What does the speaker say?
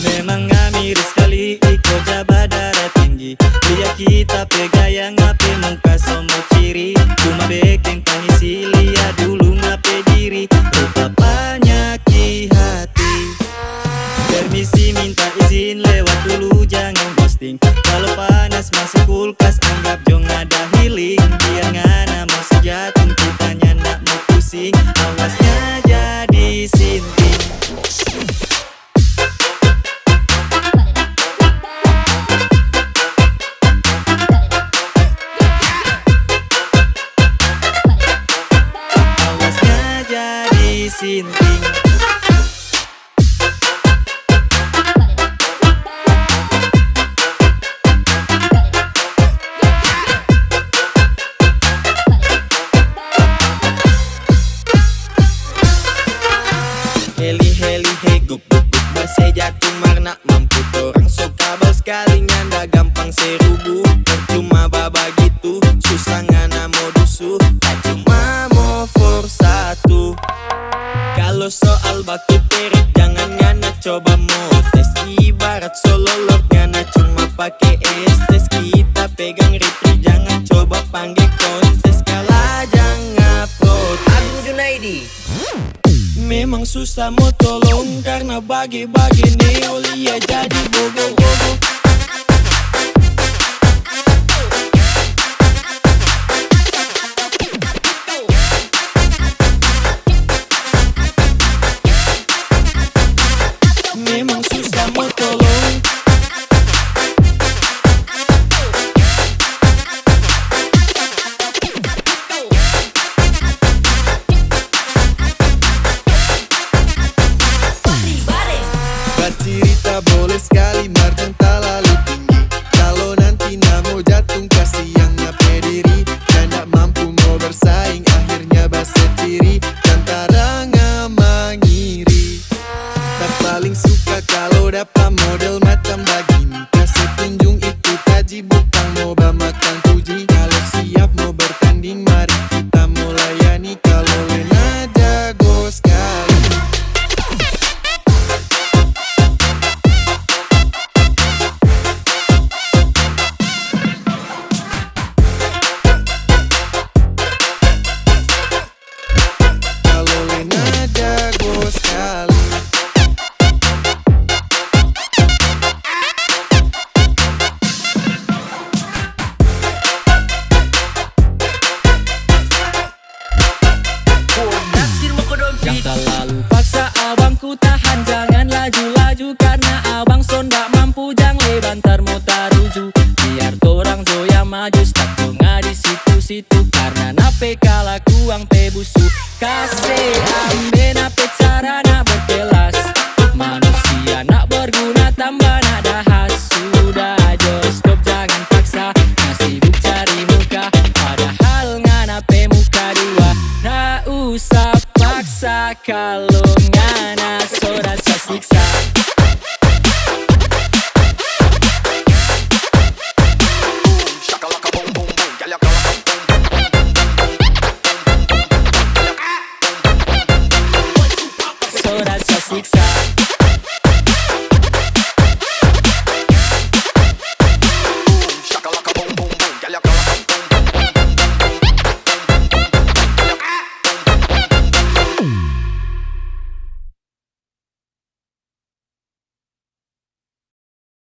Memang miris sekali iko jabat darah tinggi. Lihat kita pegaya ngape muka somo ciri. Cuma bekeng pangisi lihat dulu ngape diri. Rupa panyaki hati. Permisi minta izin lewat dulu jangan ghosting. Kalau panas masuk kulkas anggap jong ada healing. Biar ngana mau sejatun kitanya ndak mau pusing. Awasnya jadi sinting. Sinting. Heli hey guk guk guk base jatuh marna mampu torang so kabel sekali nyanda gampang serubu. Percuma baba gitu susah ngana modusu. Tak cuma mau for satu. Kalau soal baku terik jangan ngana coba mau tes. Ibarat solo lord ngana cuma pakai estes. Kita pegang retri jangan coba panggil kontes. Kalah jangan protes. Agung Junaidi. Memang susah mau tolong karena bagi-bagi neolia jadi bogo-bogo. Memang susah mau tolong. Cerita boleh sekali margin tak lalu tinggi. Kalau nanti namo jatuh kasih yang ngape diri. Dan tak mampu mau bersaing akhirnya basa ciri. Antara ngamangiri. Tak paling suka kalau dapat model macam begini. Kasih tunjung itu taji bukan mau makan puji. Kalau siap mau bertanding mari kita mau layani. Kalau Lena jago sekali. Yang terlalu paksa abangku tahan. Jangan laju-laju karena abang son gak mampu. Jang lebantar mau taruju. Biar torang doya maju. Stuck tunga di situ-situ. Karena nape kalah kuang pebusu. Kasih